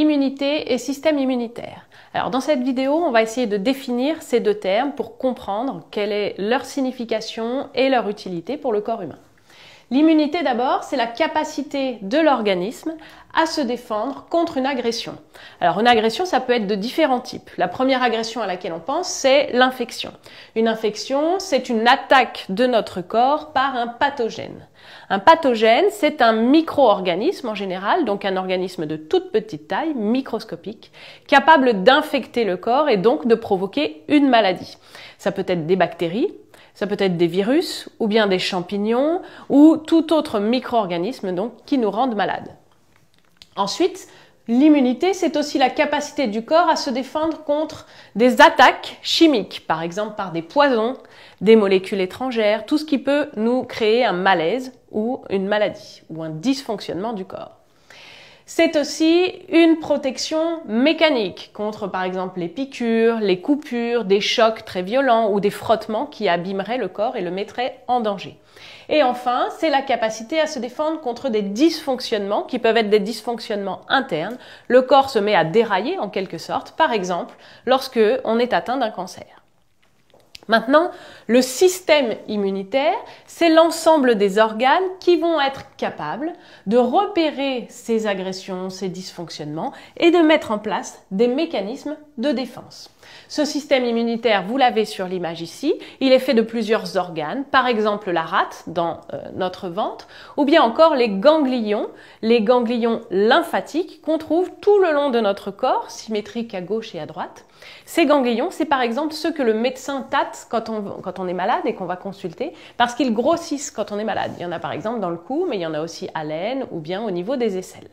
Immunité et système immunitaire. Alors dans cette vidéo, on va essayer de définir ces deux termes pour comprendre quelle est leur signification et leur utilité pour le corps humain. L'immunité d'abord, c'est la capacité de l'organisme à se défendre contre une agression. Alors une agression, ça peut être de différents types. La première agression à laquelle on pense, c'est l'infection. Une infection, c'est une attaque de notre corps par un pathogène. Un pathogène, c'est un micro-organisme en général, donc un organisme de toute petite taille, microscopique, capable d'infecter le corps et donc de provoquer une maladie. Ça peut être des bactéries, ça peut être des virus ou bien des champignons ou tout autre micro-organisme donc qui nous rendent malades. Ensuite, l'immunité, c'est aussi la capacité du corps à se défendre contre des attaques chimiques, par exemple par des poisons, des molécules étrangères, tout ce qui peut nous créer un malaise ou une maladie ou un dysfonctionnement du corps. C'est aussi une protection mécanique contre par exemple les piqûres, les coupures, des chocs très violents ou des frottements qui abîmeraient le corps et le mettraient en danger. Et enfin, c'est la capacité à se défendre contre des dysfonctionnements qui peuvent être des dysfonctionnements internes. Le corps se met à dérailler en quelque sorte, par exemple lorsque on est atteint d'un cancer. Maintenant, le système immunitaire, c'est l'ensemble des organes qui vont être capables de repérer ces agressions, ces dysfonctionnements et de mettre en place des mécanismes de défense. Ce système immunitaire, vous l'avez sur l'image ici, il est fait de plusieurs organes, par exemple la rate dans notre ventre, ou bien encore les ganglions lymphatiques qu'on trouve tout le long de notre corps, symétriques à gauche et à droite. Ces ganglions, c'est par exemple ceux que le médecin tâte quand on est malade et qu'on va consulter, parce qu'ils grossissent quand on est malade. Il y en a par exemple dans le cou, mais il y en a aussi à l'aine ou bien au niveau des aisselles.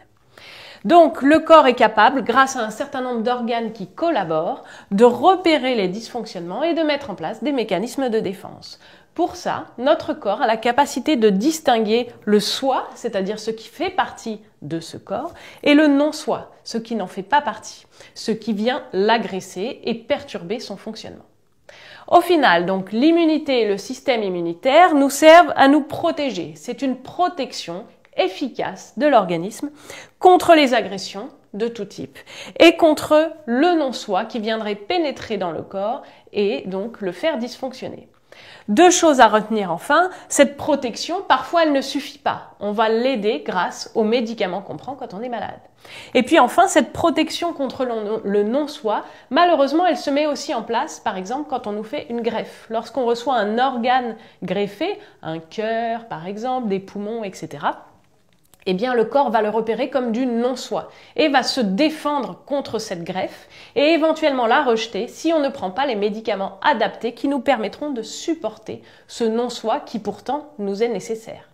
Donc, le corps est capable, grâce à un certain nombre d'organes qui collaborent, de repérer les dysfonctionnements et de mettre en place des mécanismes de défense. Pour ça, notre corps a la capacité de distinguer le soi, c'est-à-dire ce qui fait partie de ce corps, et le non-soi, ce qui n'en fait pas partie, ce qui vient l'agresser et perturber son fonctionnement. Au final, donc, l'immunité et le système immunitaire nous servent à nous protéger. C'est une protection efficace de l'organisme contre les agressions de tout type et contre le non-soi qui viendrait pénétrer dans le corps et donc le faire dysfonctionner. Deux choses à retenir enfin, cette protection, parfois elle ne suffit pas. On va l'aider grâce aux médicaments qu'on prend quand on est malade. Et puis enfin, cette protection contre le non-soi, malheureusement, elle se met aussi en place, par exemple, quand on nous fait une greffe. Lorsqu'on reçoit un organe greffé, un cœur par exemple, des poumons, etc., eh bien le corps va le repérer comme du non-soi et va se défendre contre cette greffe et éventuellement la rejeter si on ne prend pas les médicaments adaptés qui nous permettront de supporter ce non-soi qui pourtant nous est nécessaire.